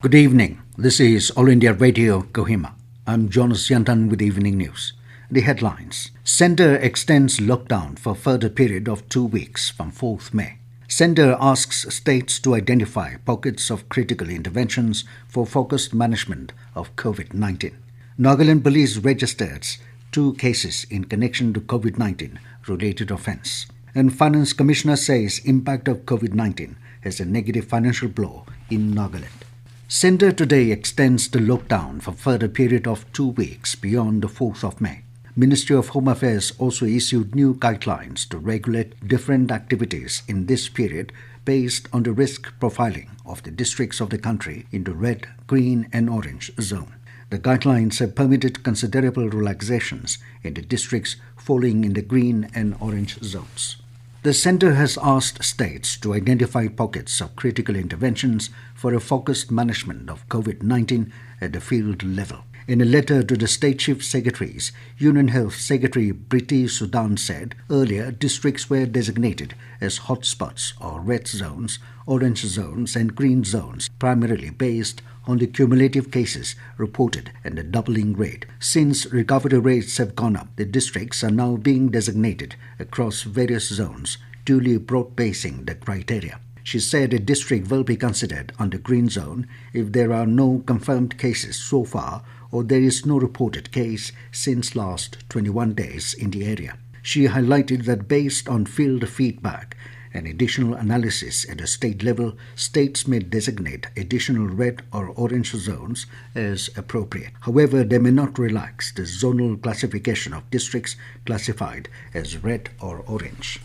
Good evening. This is All India Radio Kohima. I'm Jonas Yantan with Evening News. The headlines. Centre extends lockdown for further period of 2 weeks from 4th May. Centre asks states to identify pockets of critical interventions for focused management of COVID-19. Nagaland Police registered 2 cases in connection to COVID-19 related offence. And Finance Commissioner says impact of COVID-19 has a negative financial blow in Nagaland. Centre today extends the lockdown for further period of 2 weeks beyond the 4th of May. Ministry of Home Affairs also issued new guidelines to regulate different activities in this period based on the risk profiling of the districts of the country into red, green and orange zone. The guidelines have permitted considerable relaxations in the districts falling in the green and orange zones. The Centre has asked states to identify pockets of critical interventions for a focused management of COVID-19 at the field level. In a letter to the State Chief Secretaries, Union Health Secretary Priti Sudan said earlier districts were designated as hotspots or red zones, orange zones and green zones, primarily based on the cumulative cases reported and the doubling rate. Since recovery rates have gone up, the districts are now being designated across various zones, duly broad-basing the criteria. She said a district will be considered under green zone if there are no confirmed cases so far or there is no reported case since last 21 days in the area. She highlighted that based on field feedback and additional analysis at a state level, states may designate additional red or orange zones as appropriate. However, they may not relax the zonal classification of districts classified as red or orange.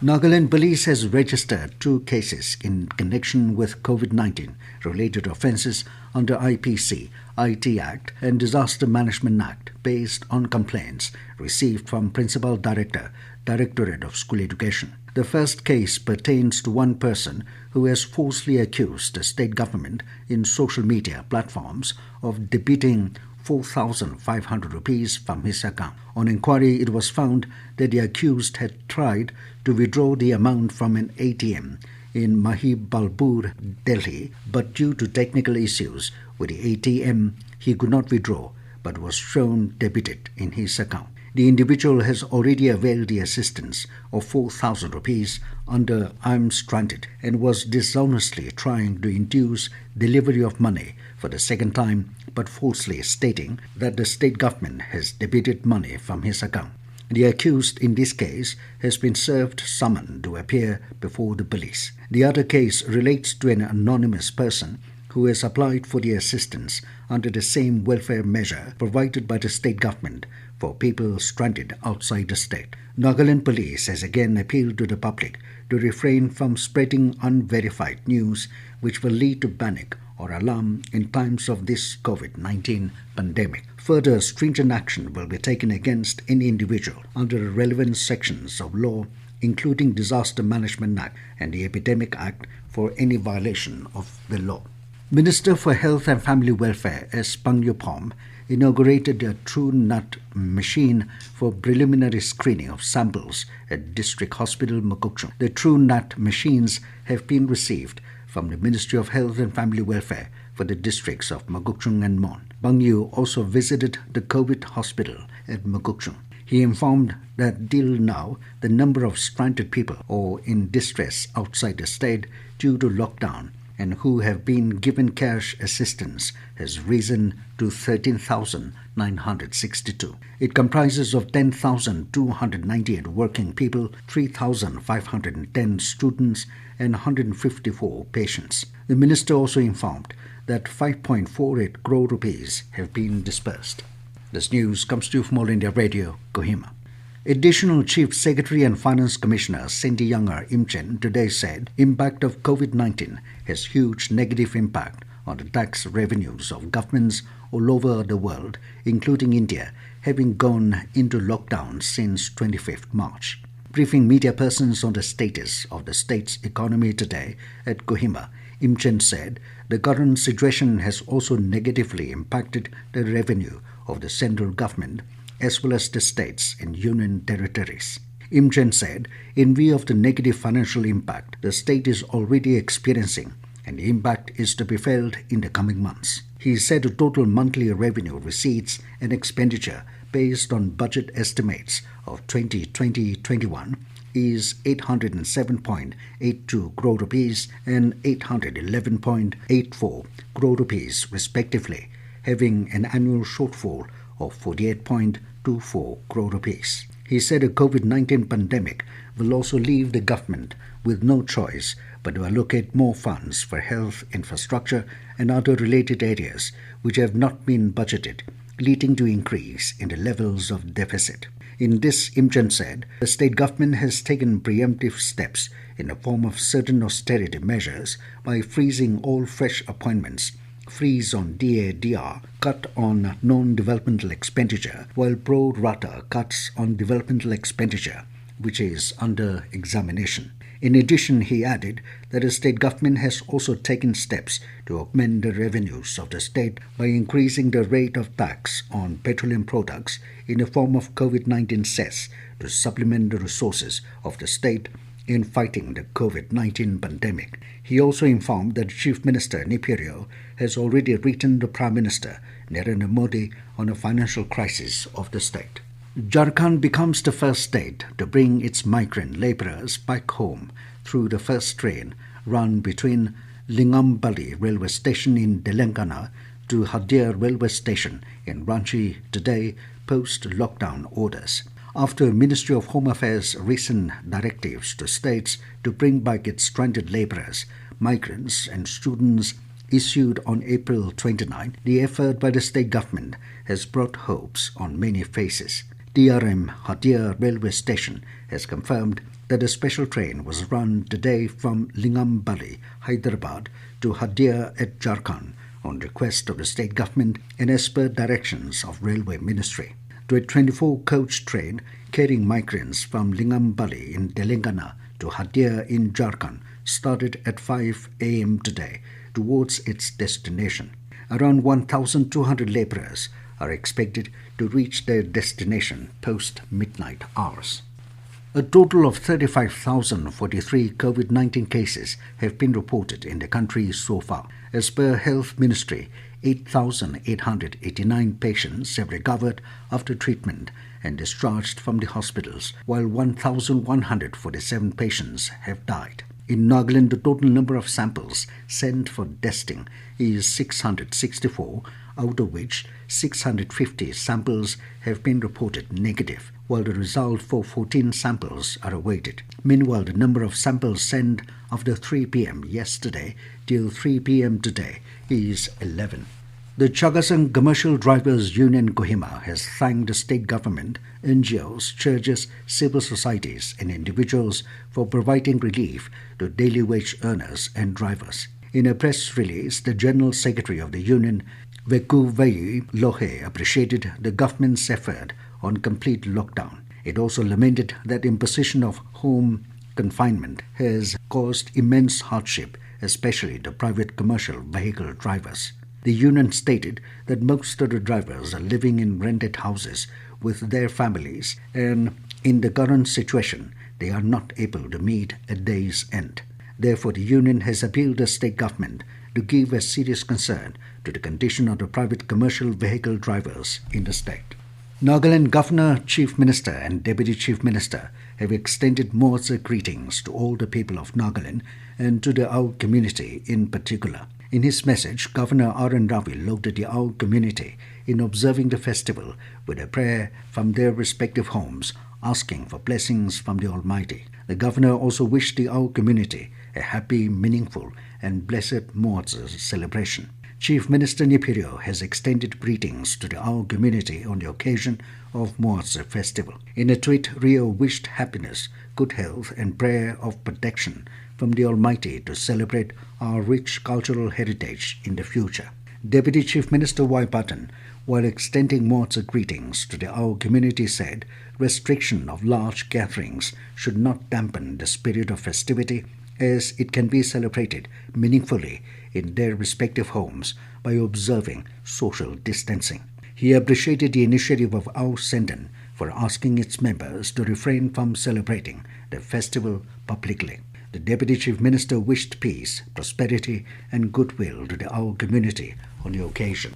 Nagaland Police has registered 2 cases in connection with COVID-19 related offences under IPC, IT Act and Disaster Management Act based on complaints received from Principal Director, Directorate of School Education. The first case pertains to one person who has falsely accused the state government in social media platforms of debiting 4,500 rupees from his account. On inquiry, it was found that the accused had tried to withdraw the amount from an ATM in Mahibalpur, Delhi, but due to technical issues with the ATM, he could not withdraw but was shown debited in his account. The individual has already availed the assistance of 4,000 rupees under I'm Stranded and was dishonestly trying to induce delivery of money for the second time but falsely stating that the state government has debited money from his account. The accused in this case has been served summon to appear before the police. The other case relates to an anonymous person who has applied for the assistance under the same welfare measure provided by the state government for people stranded outside the state. Nagaland Police has again appealed to the public to refrain from spreading unverified news which will lead to panic or alarm in times of this COVID-19 pandemic. Further stringent action will be taken against any individual under relevant sections of law, including Disaster Management Act and the Epidemic Act, for any violation of the law. Minister for Health and Family Welfare S. Pangyupom inaugurated a True Nut machine for preliminary screening of samples at District Hospital Magukchung. The True Nut machines have been received from the Ministry of Health and Family Welfare for the districts of Magukchung and Mon. Pangyu also visited the COVID hospital at Magukchung. He informed that till now, the number of stranded people or in distress outside the state due to lockdown and who have been given cash assistance has risen to 13,962. It comprises of 10,298 working people, 3,510 students and 154 patients. The minister also informed that 5.48 crore rupees have been dispersed. This news comes to you from All India Radio, Kohima. Additional Chief Secretary and Finance Commissioner Cindy Younger Imchen today said impact of COVID-19 has huge negative impact on the tax revenues of governments all over the world, including India, having gone into lockdown since 25th March. Briefing media persons on the status of the state's economy today at Kohima, Imchen said the current situation has also negatively impacted the revenue of the central government as well as the states and union territories. Imchen said, in view of the negative financial impact the state is already experiencing and the impact is to be felt in the coming months. He said the total monthly revenue receipts and expenditure based on budget estimates of 2020-21 is 807.82 crore rupees and 811.84 crore rupees respectively, having an annual shortfall of 48.24 crore rupees. He said a COVID-19 pandemic will also leave the government with no choice but to allocate more funds for health, infrastructure and other related areas which have not been budgeted, leading to increase in the levels of deficit. In this, Imchan said, the state government has taken preemptive steps in the form of certain austerity measures by freezing all fresh appointments, freeze on DA/DR, cut on non-developmental expenditure, while pro rata cuts on developmental expenditure, which is under examination. In addition, he added that the state government has also taken steps to augment the revenues of the state by increasing the rate of tax on petroleum products in the form of COVID-19 cess to supplement the resources of the state in fighting the COVID-19 pandemic. He also informed that Chief Minister Nipirio has already written the Prime Minister Narendra Modi on the financial crisis of the state. Jharkhand becomes the first state to bring its migrant labourers back home through the first train run between Lingambali railway station in Telangana to Hadia railway station in Ranchi today post-lockdown orders. After Ministry of Home Affairs' recent directives to states to bring back its stranded labourers, migrants and students issued on April 29, the effort by the state government has brought hopes on many faces. DRM Hadia railway station has confirmed that a special train was run today from Lingambali, Hyderabad to Hadia at Jharkhand on request of the state government and as per directions of Railway Ministry. The 24-coach train carrying migrants from Lingambali in Telangana to Hadia in Jharkhand started at 5 a.m. today towards its destination. Around 1,200 labourers are expected to reach their destination post-midnight hours. A total of 35,043 COVID-19 cases have been reported in the country so far. As per Health Ministry, 8,889 patients have recovered after treatment and discharged from the hospitals, while 1,147 patients have died. In Nagaland, the total number of samples sent for testing is 664, out of which 650 samples have been reported negative, while the result for 14 samples are awaited. Meanwhile, the number of samples sent after 3 p.m. yesterday till 3 p.m. today is 11. The Chagasang Commercial Drivers Union Kohima has thanked the state government, NGOs, churches, civil societies and individuals for providing relief to daily wage earners and drivers. In a press release, the General Secretary of the union, Vekuvei Lohe, appreciated the government's effort on complete lockdown. It also lamented that imposition of home confinement has caused immense hardship, especially to private commercial vehicle drivers. The union stated that most of the drivers are living in rented houses with their families, and in the current situation, they are not able to meet a day's end. Therefore, the union has appealed to the state government to give a serious concern to the condition of the private commercial vehicle drivers in the state. Nagaland Governor, Chief Minister and Deputy Chief Minister have extended Moatse greetings to all the people of Nagaland and to the Ao community in particular. In his message, Governor R.N. Ravi lauded the Ao community in observing the festival with a prayer from their respective homes, asking for blessings from the Almighty. The Governor also wished the Ao community a happy, meaningful and blessed Moatse celebration. Chief Minister Nipirio has extended greetings to the Ao community on the occasion of Moatse festival. In a tweet, Rio wished happiness, good health and prayer of protection from the Almighty to celebrate our rich cultural heritage in the future. Deputy Chief Minister Y. Button, while extending Moatse greetings to the Ao community, said restriction of large gatherings should not dampen the spirit of festivity, as it can be celebrated meaningfully in their respective homes by observing social distancing. He appreciated the initiative of Ao Senden for asking its members to refrain from celebrating the festival publicly. The Deputy Chief Minister wished peace, prosperity and goodwill to our community on the occasion.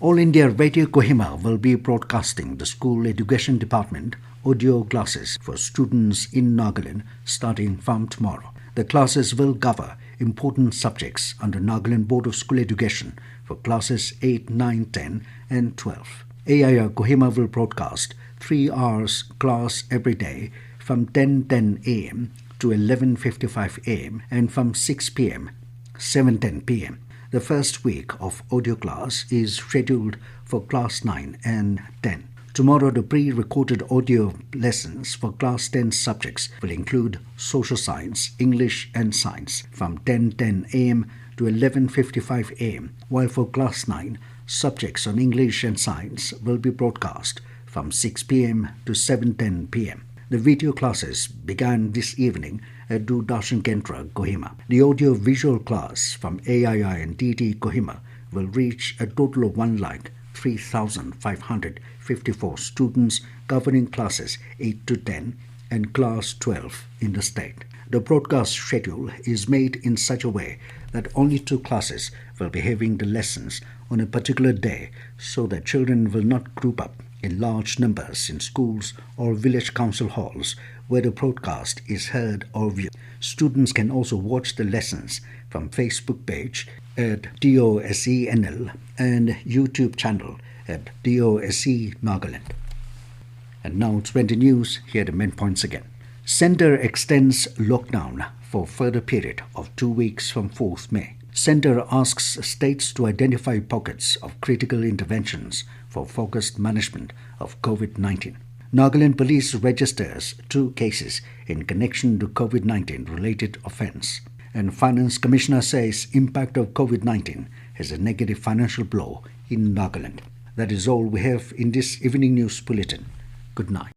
All India Radio Kohima will be broadcasting the School Education Department audio classes for students in Nagaland starting from tomorrow. The classes will cover important subjects under Nagaland Board of School Education for classes 8, 9, 10 and 12. AIR Kohima will broadcast 3 hours class every day from 10:10 a.m. to 11:55 a.m. and from 6 p.m. 7:10 p.m. The first week of audio class is scheduled for class 9 and 10. Tomorrow, the pre-recorded audio lessons for class 10 subjects will include social science, English and science from 10:10 a.m. to 11:55 a.m., while for class 9, subjects on English and science will be broadcast from 6 p.m. to 7:10 p.m. The video classes began this evening at Doordarshan Kendra, Kohima. The audio-visual class from AII and DD Kohima will reach a total of 1,03,554 students covering classes 8 to 10 and class 12 in the state. The broadcast schedule is made in such a way that only 2 classes will be having the lessons on a particular day so that children will not group up in large numbers in schools or village council halls where the broadcast is heard or viewed. Students can also watch the lessons from Facebook page at DOSENL and YouTube channel at DOSE Nagaland. And now 20 news, here are the main points again. Centre extends lockdown for further period of 2 weeks from 4th May. Centre asks states to identify pockets of critical interventions for focused management of COVID-19. Nagaland Police registers 2 cases in connection to COVID-19 related offence. And Finance Commissioner says impact of COVID-19 has a negative financial blow in Nagaland. That is all we have in this evening news bulletin. Good night.